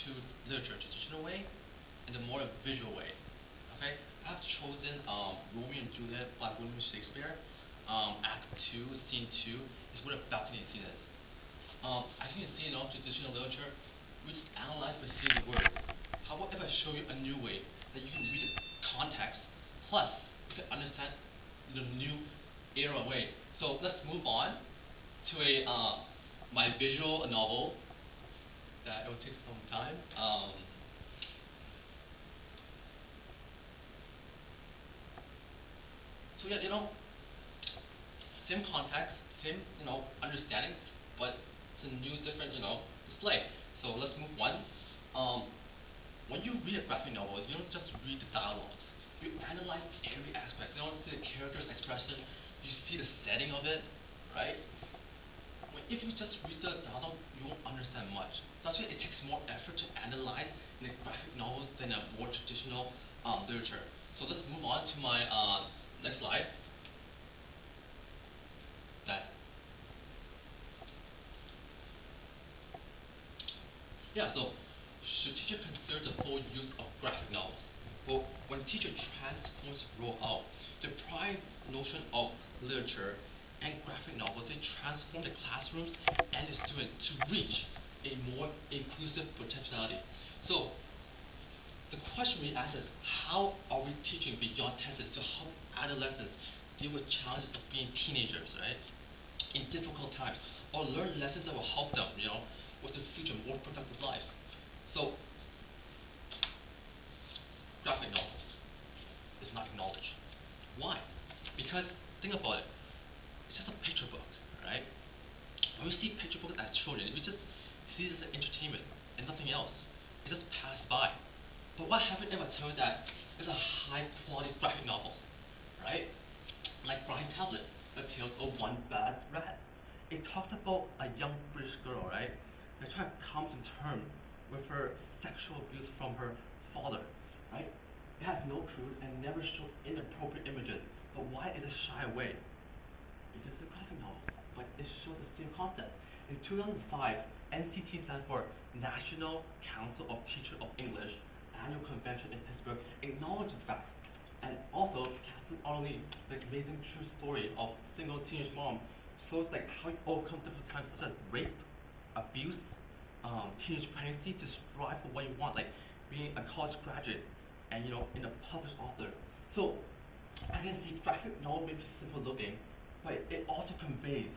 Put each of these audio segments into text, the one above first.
to literature, traditional way, and the more visual way. Okay, I've chosen Romeo and Juliet by William Shakespeare. Act 2, Scene 2 is where the balcony scene is. As you can see, traditional literature, we just analyze by seeing the words. However, if I show you a new way that you can read the context, plus you can understand the new era way. So let's move on to a my visual novel that it will take some time. So yeah, same context, same understanding, but it's a new, different display. So let's move on. When you read a graphic novel, you don't just read the dialogues. You analyze every aspect. You don't see the character's expression. You see the setting of it, right? If you just read the dialogue, you won't understand much. That's why it takes more effort to analyze in a graphic novels than a more traditional literature. So let's move on to my next slide. That. Yeah, so should teacher consider the full use of graphic novels? Well, when teacher transforms roll out, the prime notion of literature and graphic novels, they transform the classrooms and the students to reach a more inclusive potentiality. So the question we ask is, how are we teaching beyond tenses to help adolescents deal with challenges of being teenagers, right? In difficult times, or learn lessons that will help them, with the future, more productive life. So, graphic novels is not acknowledged. Why? Because think about it. It's just a picture book, right? When we see picture books as children, we just see it as entertainment and nothing else. It just passed by. But what happens if I tell you that it's a high quality graphic novel, right? Like Brian Tablet, The Tales of One Bad Rat. It talks about a young British girl, right? That tries to come to terms with her sexual abuse from her father, right? It has no truth and never shows inappropriate images. But why is it shy away? Because it's a graphic novel, but it shows the same concept. In 2005, NCT stands for National Council of Teachers of English annual convention in Pittsburgh acknowledged the fact. And also, Catherine Arlene, the amazing true story of single teenage mom, shows like how you overcome difficult times such as rape, abuse, teenage pregnancy to strive for what you want, like being a college graduate and in a published author. So I can see graphic novel may be simple looking, but it also conveys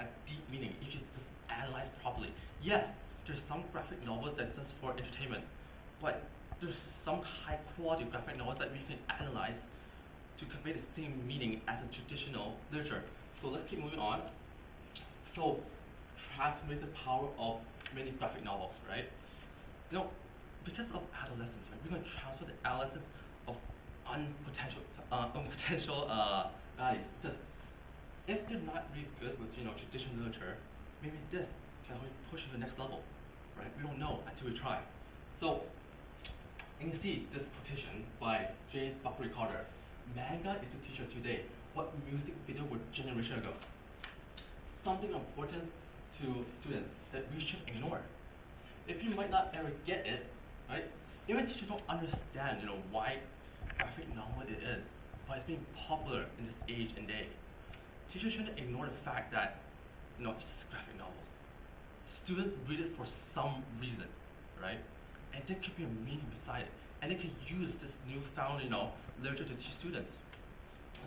a deep meaning if you just analyze properly. Yes, there's some graphic novels that's just for entertainment, but there's some high quality graphic novels that we can analyze to convey the same meaning as a traditional literature. So let's keep moving on. So transmit the power of many graphic novels, right? Because of adolescence, right? We're gonna transfer the adolescence of unpotential values. Because if they're not really good with traditional literature, maybe this can help you push to the next level, right? We don't know until we try. So you can see this quotation by James Buckley Carter. Manga is the teacher today what music video were generation ago. Something important to students that we should ignore. If you might not ever get it, right? Even teachers don't understand, why graphic novel it is, why it's being popular in this age and day. Teachers shouldn't ignore the fact that, it's just a graphic novel. Students read it for some reason, right? And there could be a meaning beside it. And they can use this newfound, literature to teach students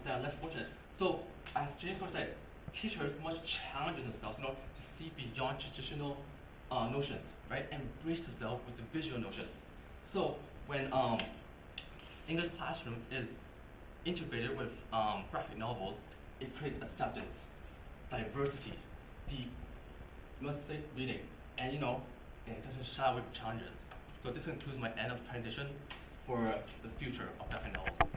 that are less fortunate. So, as James Carter said, teachers must challenge themselves, to see beyond traditional notions, right? And embrace themselves with the visual notions. So, when English classroom is integrated with graphic novels, it creates acceptance, diversity, deep, must-think reading, and it doesn't shy away from challenges. So this concludes my end of presentation for the future of graphic novels.